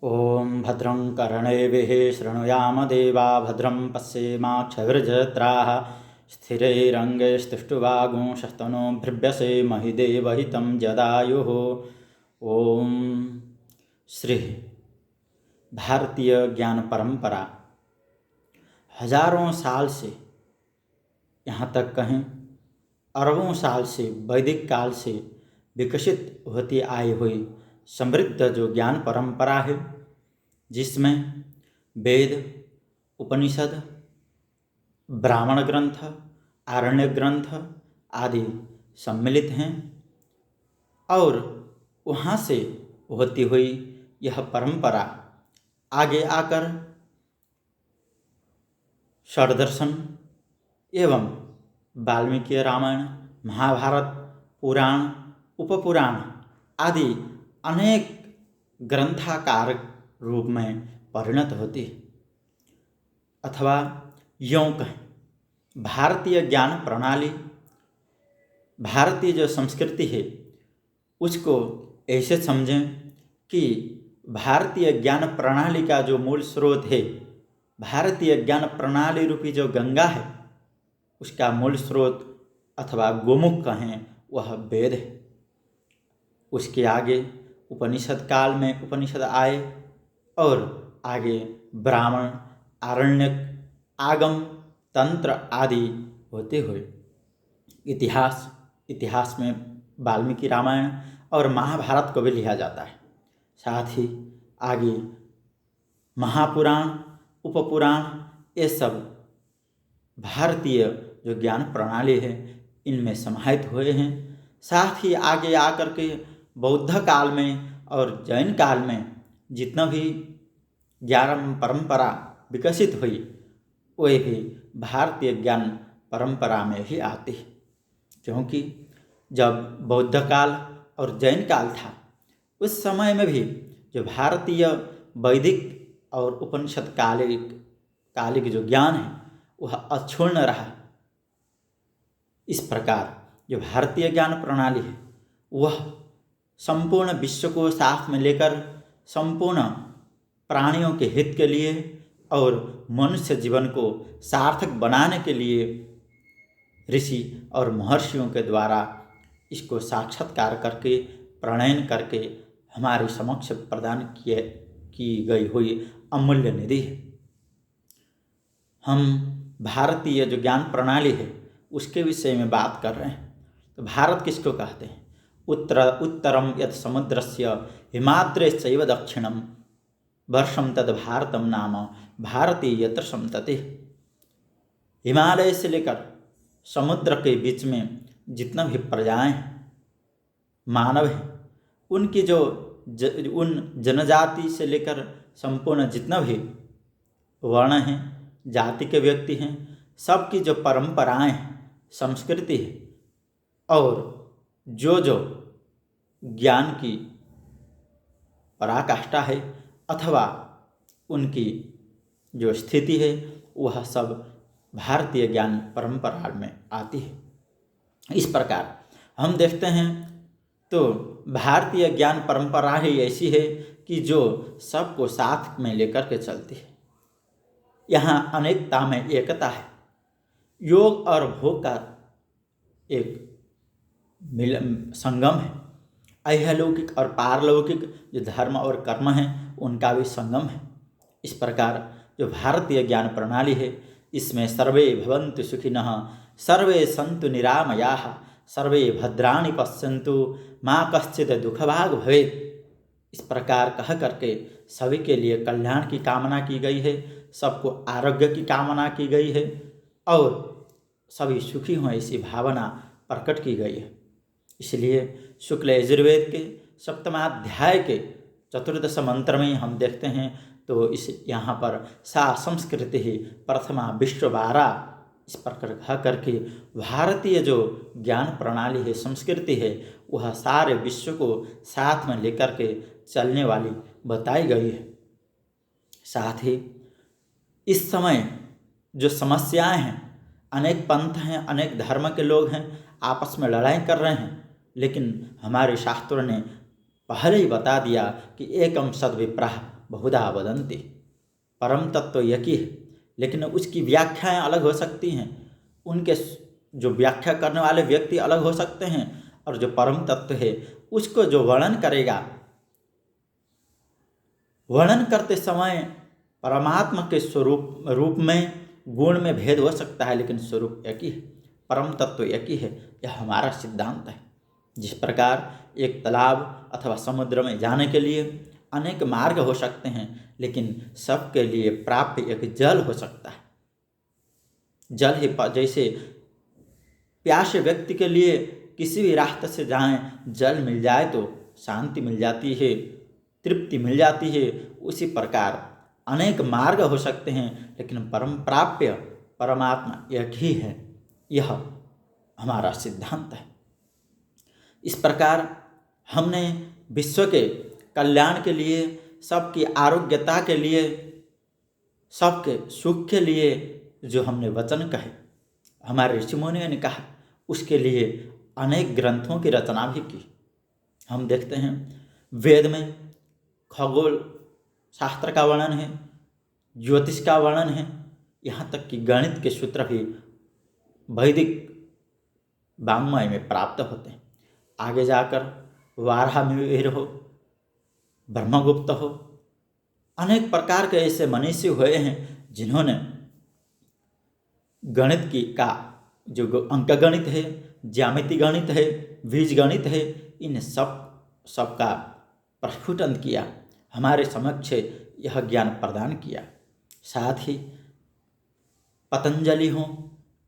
ॐ भद्रं कर्णेभिः शृणुयाम देवा भद्रं पश्येमाक्षभिर्जत्राः स्थिरैरङ्गैस्तुष्टुवागुंशस्तनूभिर्व्यसेमहि देवहितं जदायुः। ओम श्री भारतीय ज्ञान परंपरा हजारों साल से, यहाँ तक कहें अरबों साल से, वैदिक काल से विकसित होती आई हुई समृद्ध जो ज्ञान परंपरा है, जिसमें वेद, उपनिषद, ब्राह्मण ग्रंथ, आरण्य ग्रंथ आदि सम्मिलित हैं, और वहाँ से होती हुई यह परंपरा आगे आकर षड्दर्शन एवं वाल्मीकि रामायण, महाभारत, पुराण, उपपुराण आदि अनेक ग्रंथाकार रूप में परिणत होती है। अथवा यों कहें, भारतीय ज्ञान प्रणाली, भारतीय जो संस्कृति है उसको ऐसे समझें कि भारतीय ज्ञान प्रणाली का जो मूल स्रोत है, भारतीय ज्ञान प्रणाली रूपी जो गंगा है, उसका मूल स्रोत अथवा गोमुख कहें वह वेद है। उसके आगे उपनिषद काल में उपनिषद आए और आगे ब्राह्मण, आरण्यक, आगम, तंत्र आदि होते हुए इतिहास में वाल्मीकि रामायण और महाभारत को भी लिया जाता है। साथ ही आगे महापुराण, उपपुराण, ये सब भारतीय जो ज्ञान प्रणाली है इनमें समाहित हुए हैं। साथ ही आगे आकर के बौद्ध काल में और जैन काल में जितना भी ज्ञान परंपरा विकसित हुई वह भी भारतीय ज्ञान परंपरा में ही आती है, क्योंकि जब बौद्ध काल और जैन काल था उस समय में भी जो भारतीय वैदिक और उपनिषद कालिक जो ज्ञान है वह अक्षुण्ण रहा। इस प्रकार जो भारतीय ज्ञान प्रणाली है वह संपूर्ण विश्व को साथ में लेकर संपूर्ण प्राणियों के हित के लिए और मनुष्य जीवन को सार्थक बनाने के लिए ऋषि और महर्षियों के द्वारा इसको साक्षात्कार करके, प्रणयन करके हमारे समक्ष प्रदान की गई हुई अमूल्य निधि है। हम भारतीय जो ज्ञान प्रणाली है उसके विषय में बात कर रहे हैं। तो भारत किसको कहते हैं? उत्तरम यत् समुद्रस्य हिमाद्रेश्चैव दक्षिणम वर्षम तद भारतम नाम भारती यत्र संतति। हिमालय से लेकर समुद्र के बीच में जितना भी प्रजाएं हैं, मानव हैं, उनकी जो उन जनजाति से लेकर संपूर्ण जितना भी वर्ण हैं, जाति के व्यक्ति हैं, सबकी जो परंपराएं हैं, संस्कृति है और जो ज्ञान की पराकाष्ठा है अथवा उनकी जो स्थिति है वह सब भारतीय ज्ञान परंपरा में आती है। इस प्रकार हम देखते हैं तो भारतीय ज्ञान परंपरा ही ऐसी है कि जो सबको साथ में लेकर के चलती है। यहाँ अनेकता में एकता है। योग और भोग का एक संगम है। अहलौकिक और पारलौकिक जो धर्म और कर्म है उनका भी संगम है। इस प्रकार जो भारतीय ज्ञान प्रणाली है इसमें सर्वे भवन्तु सुखिनः, सर्वे सन्तु निरामयाः, सर्वे भद्राणि पश्यन्तु, मा कश्चित् दुःखभाग् भवेत्। इस प्रकार कह करके सभी के लिए कल्याण की कामना की गई है, सबको आरोग्य की कामना की गई है और सभी सुखी हों ऐसी भावना प्रकट की गई है। इसलिए शुक्ल यजुर्वेद के सप्तमाध्याय के चतुर्दश मंत्र में हम देखते हैं तो इस यहाँ पर सा संस्कृति ही प्रथमा विश्ववारा, इस प्रकार कह करके भारतीय जो ज्ञान प्रणाली है, संस्कृति है, वह सारे विश्व को साथ में लेकर के चलने वाली बताई गई है। साथ ही इस समय जो समस्याएं हैं, अनेक पंथ हैं, अनेक धर्म के लोग हैं, आपस में लड़ाई कर रहे हैं, लेकिन हमारे शास्त्रों ने पहले ही बता दिया कि एकम सद्विप्रः, बहुधा वदन्ति। परम तत्व एक ही है, लेकिन उसकी व्याख्याएं अलग हो सकती हैं। उनके जो व्याख्या करने वाले व्यक्ति अलग हो सकते हैं, और जो परम तत्व है उसको जो वर्णन करेगा, वर्णन करते समय परमात्मा के रूप में गुण में भेद हो सकता है, लेकिन स्वरूप एक ही है, परम तत्व एक ही है। यह हमारा सिद्धांत है। जिस प्रकार एक तालाब अथवा समुद्र में जाने के लिए अनेक मार्ग हो सकते हैं, लेकिन सबके लिए प्राप्य एक जल हो सकता है। जल ही जैसे प्यासे व्यक्ति के लिए किसी भी रास्ते से जाएं, जल मिल जाए तो शांति मिल जाती है, तृप्ति मिल जाती है। उसी प्रकार अनेक मार्ग हो सकते हैं, लेकिन परम प्राप्य परमात्मा एक ही है। यह हमारा सिद्धांत है। इस प्रकार हमने विश्व के कल्याण के लिए, सबकी आरोग्यता के लिए, सबके सुख के लिए जो हमने वचन कहे, हमारे ऋषि मुनियों ने कहा, उसके लिए अनेक ग्रंथों की रचना भी की। हम देखते हैं वेद में खगोल शास्त्र का वर्णन है, ज्योतिष का वर्णन है, यहाँ तक कि गणित के सूत्र भी वैदिक वाङ्मय में प्राप्त होते हैं। आगे जाकर वाराहमिहिर हो, ब्रह्मगुप्त हो, अनेक प्रकार के ऐसे मनीषी हुए हैं जिन्होंने गणित की का जो अंक गणित है, ज्यामिति गणित है, बीज गणित है, इन सबका प्रस्फुटन किया, हमारे समक्ष यह ज्ञान प्रदान किया। साथ ही पतंजलि हों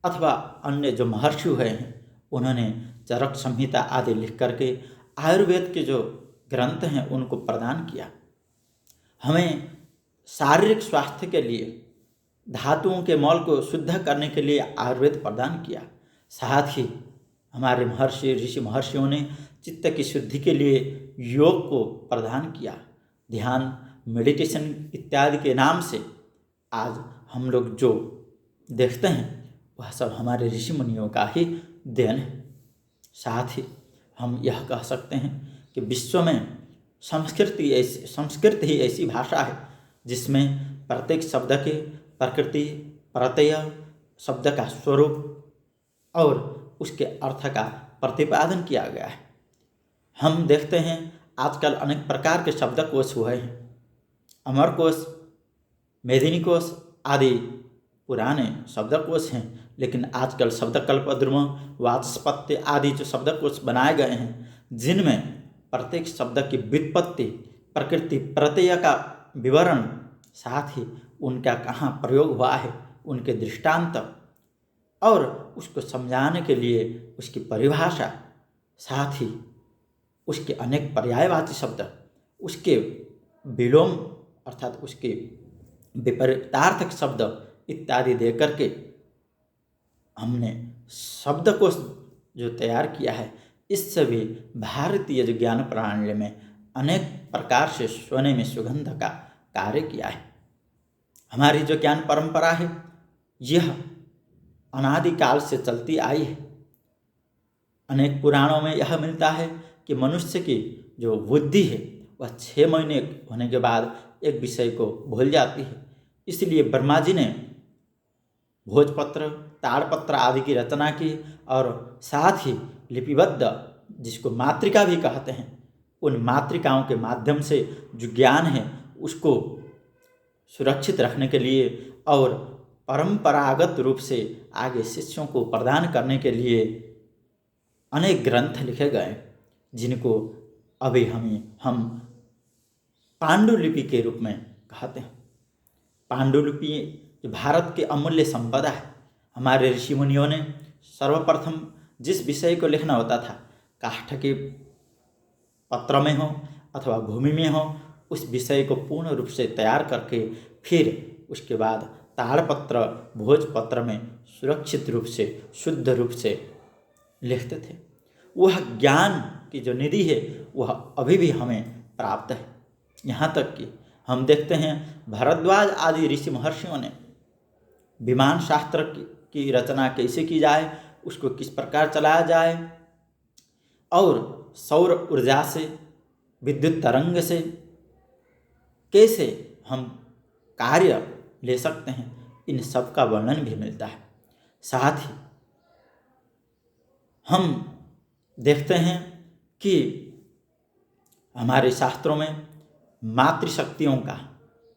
अथवा अन्य जो महर्षि हुए हैं, उन्होंने चरक संहिता आदि लिख करके आयुर्वेद के जो ग्रंथ हैं उनको प्रदान किया। हमें शारीरिक स्वास्थ्य के लिए धातुओं के मौल को शुद्ध करने के लिए आयुर्वेद प्रदान किया। साथ ही हमारे ऋषि महर्षियों ने चित्त की शुद्धि के लिए योग को प्रदान किया। ध्यान, मेडिटेशन इत्यादि के नाम से आज हम लोग जो देखते हैं वह सब हमारे ऋषि मुनियों का ही देन है। साथ ही हम यह कह सकते हैं कि विश्व में संस्कृत ही ऐसी भाषा है जिसमें प्रत्येक शब्द के प्रकृति, प्रत्यय, शब्द का स्वरूप और उसके अर्थ का प्रतिपादन किया गया है। हम देखते हैं आजकल अनेक प्रकार के शब्दकोश हुए हैं। अमरकोश, मेदिनीकोश आदि पुराने शब्दकोश हैं, लेकिन आजकल शब्दकल्पद्रुम, वाचस्पत्य आदि जो शब्दकोश बनाए गए हैं, जिनमें प्रत्येक शब्द की व्युत्पत्ति, प्रकृति, प्रत्यय का विवरण, साथ ही उनका कहाँ प्रयोग हुआ है, उनके दृष्टांत और उसको समझाने के लिए उसकी परिभाषा, साथ ही उसके अनेक पर्यायवाची शब्द, उसके विलोम अर्थात उसके विपरीतार्थक शब्द इत्यादि दे करके हमने शब्दकोश जो तैयार किया है, इससे भी भारतीय जो ज्ञान प्रणाली में अनेक प्रकार से सोने में सुगंध का कार्य किया है। हमारी जो ज्ञान परंपरा है यह अनादिकाल से चलती आई है। अनेक पुराणों में यह मिलता है कि मनुष्य की जो बुद्धि है वह 6 महीने होने के बाद एक विषय को भूल जाती है। इसलिए ब्रह्मा जी ने भोजपत्र, ताड़पत्र आदि की रचना की और साथ ही लिपिबद्ध, जिसको मातृका भी कहते हैं, उन मातृकाओं के माध्यम से जो ज्ञान है उसको सुरक्षित रखने के लिए और परंपरागत रूप से आगे शिष्यों को प्रदान करने के लिए अनेक ग्रंथ लिखे गए, जिनको अभी हम पांडुलिपि के रूप में कहते हैं। पांडुलिपि जो भारत की अमूल्य संपदा है। हमारे ऋषि मुनियों ने सर्वप्रथम जिस विषय को लिखना होता था, काष्ठ के पत्र में हो अथवा भूमि में हो, उस विषय को पूर्ण रूप से तैयार करके फिर उसके बाद ताड़पत्र, भोजपत्र में सुरक्षित रूप से, शुद्ध रूप से लिखते थे। वह ज्ञान की जो निधि है वह अभी भी हमें प्राप्त है। यहाँ तक कि हम देखते हैं भारद्वाज आदि ऋषि महर्षियों ने विमान शास्त्र की रचना कैसे की जाए, उसको किस प्रकार चलाया जाए और सौर ऊर्जा से, विद्युत तरंग से कैसे हम कार्य ले सकते हैं, इन सब का वर्णन भी मिलता है। साथ ही हम देखते हैं कि हमारे शास्त्रों में मातृशक्तियों का,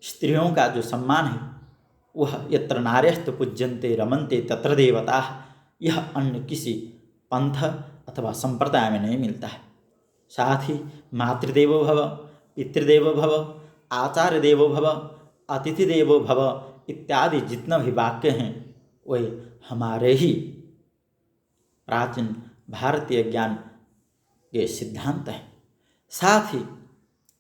स्त्रियों का जो सम्मान है वह यत्र नार्यस्तु पूज्यन्ते रमन्ते तत्र देवताः, यह अन्य किसी पंथ अथवा संप्रदाय में नहीं मिलता है। साथ ही मातृदेवो भव, पितृदेवो भव, आचार्य देवो भव, अतिथि देवो भव इत्यादि जितना भी वाक्य हैं वे हमारे ही प्राचीन भारतीय ज्ञान के सिद्धांत हैं। साथ ही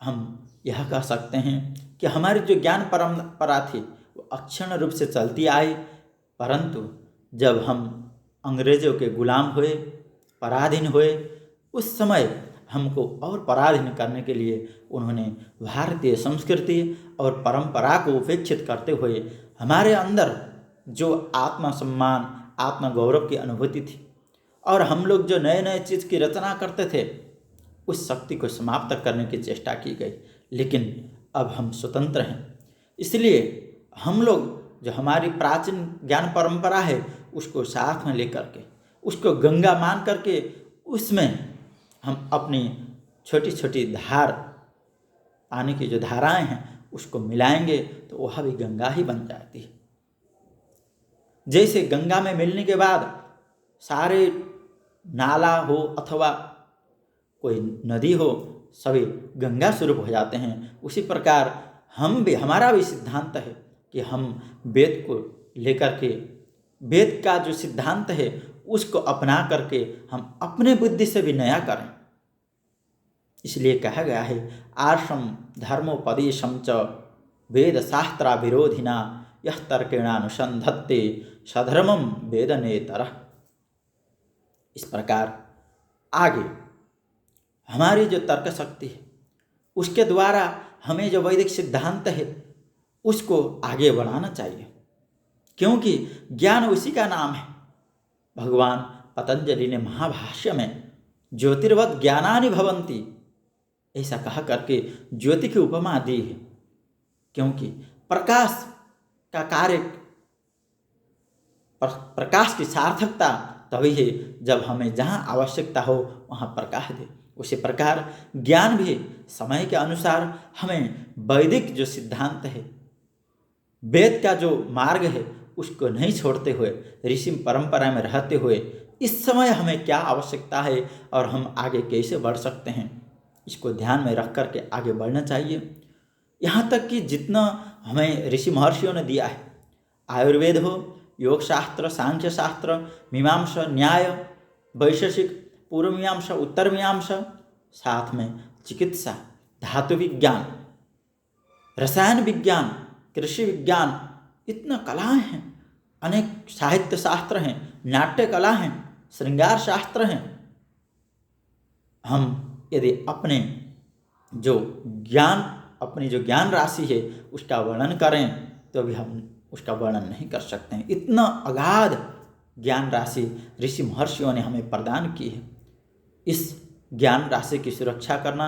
हम यह कह सकते हैं कि हमारी जो ज्ञान परंपरा थी वो अक्षण रूप से चलती आई, परंतु जब हम अंग्रेजों के गुलाम हुए, पराधीन हुए, उस समय हमको और पराधीन करने के लिए उन्होंने भारतीय संस्कृति और परंपरा को उपेक्षित करते हुए हमारे अंदर जो आत्मसम्मान, आत्मगौरव की अनुभूति थी और हम लोग जो नए नए चीज़ की रचना करते थे उस शक्ति को समाप्त करने की चेष्टा की गई। लेकिन अब हम स्वतंत्र हैं, इसलिए हम लोग जो हमारी प्राचीन ज्ञान परंपरा है उसको साथ में लेकर के, उसको गंगा मान करके उसमें हम अपनी छोटी छोटी धार, पानी की जो धाराएं हैं उसको मिलाएंगे तो वह भी गंगा ही बन जाती है। जैसे गंगा में मिलने के बाद सारे नाला हो अथवा कोई नदी हो सभी गंगा स्वरूप हो जाते हैं, उसी प्रकार हम भी, हमारा भी सिद्धांत है कि हम वेद को लेकर के, वेद का जो सिद्धांत है उसको अपना करके हम अपने बुद्धि से भी नया करें। इसलिए कहा गया है आर्षम धर्मोपदेशम च वेद शास्त्रा विरोधिना यह तर्केणानुसंधत्ते सधर्मम वेदनेतरः। इस प्रकार आगे हमारी जो तर्क शक्ति है उसके द्वारा हमें जो वैदिक सिद्धांत है उसको आगे बढ़ाना चाहिए, क्योंकि ज्ञान उसी का नाम है। भगवान पतंजलि ने महाभाष्य में ज्योतिर्वत् ज्ञानानि भवन्ति ऐसा कहा करके ज्योति की उपमा दी है, क्योंकि प्रकाश का कार्य, प्रकाश की सार्थकता तभी है जब हमें जहाँ आवश्यकता हो वहाँ प्रकाश दे। उसी प्रकार ज्ञान भी समय के अनुसार हमें वैदिक जो सिद्धांत है, वेद का जो मार्ग है उसको नहीं छोड़ते हुए, ऋषि परंपरा में रहते हुए इस समय हमें क्या आवश्यकता है और हम आगे कैसे बढ़ सकते हैं इसको ध्यान में रख करके आगे बढ़ना चाहिए। यहाँ तक कि जितना हमें ऋषि महर्षियों ने दिया है, आयुर्वेद हो, योग शास्त्र, सांख्य शास्त्र, मीमांसा, न्याय, वैशेषिक, पूर्व मीमांसा, उत्तर मीमांसा, साथ में चिकित्सा, धातु विज्ञान, रसायन विज्ञान, कृषि विज्ञान, इतना कलाएं हैं, अनेक साहित्य शास्त्र हैं, नाट्य कला हैं, श्रृंगार शास्त्र हैं। हम यदि अपने जो ज्ञान, अपनी जो ज्ञान राशि है उसका वर्णन करें तो भी हम उसका वर्णन नहीं कर सकते हैं। इतना अगाध ज्ञान राशि ऋषि महर्षियों ने हमें प्रदान की है। इस ज्ञान राशि की सुरक्षा करना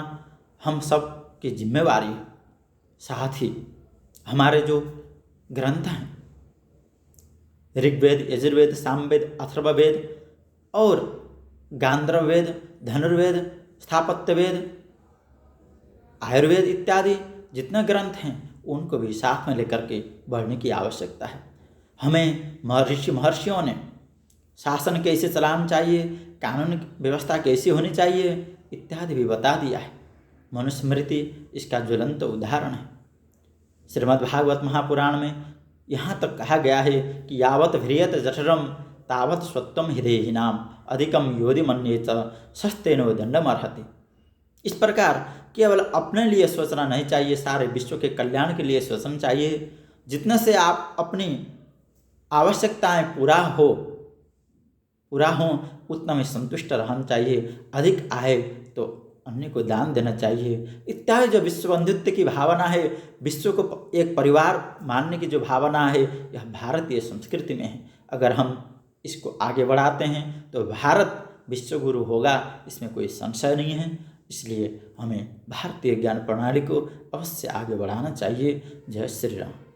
हम सब की जिम्मेवारी है। साथ ही हमारे जो ग्रंथ हैं, ऋग्वेद, यजुर्वेद, सामवेद, अथर्ववेद और गांधर्व वेद, धनुर्वेद, स्थापत्य वेद, आयुर्वेद इत्यादि जितने ग्रंथ हैं उनको भी साथ में लेकर के बढ़ने की आवश्यकता है। हमें महर्षियों ने शासन कैसे चलाना चाहिए, कानून व्यवस्था कैसी होनी चाहिए इत्यादि भी बता दिया है। मनुस्मृति इसका ज्वलंत उदाहरण है। श्रीमद्भागवत महापुराण में यहाँ तक कहा गया है कि यावत ह्रियत जठरम तावत स्वत्वम हृदयहीनाम अधिकम योधि मन्येत सस्तेनो दंडमर्हति। इस प्रकार केवल अपने लिए सोचना नहीं चाहिए, सारे विश्व के कल्याण के लिए सोचना चाहिए। जितने से आप अपनी आवश्यकताएं पूरा हो उतना में संतुष्ट रहना चाहिए। अधिक आए तो अन्य को दान देना चाहिए इत्यादि जो विश्व बंधुत्व की भावना है, विश्व को एक परिवार मानने की जो भावना है, यह भारतीय संस्कृति में है। अगर हम इसको आगे बढ़ाते हैं तो भारत विश्व गुरु होगा, इसमें कोई संशय नहीं है। इसलिए हमें भारतीय ज्ञान प्रणाली को अवश्य आगे बढ़ाना चाहिए। जय श्री राम।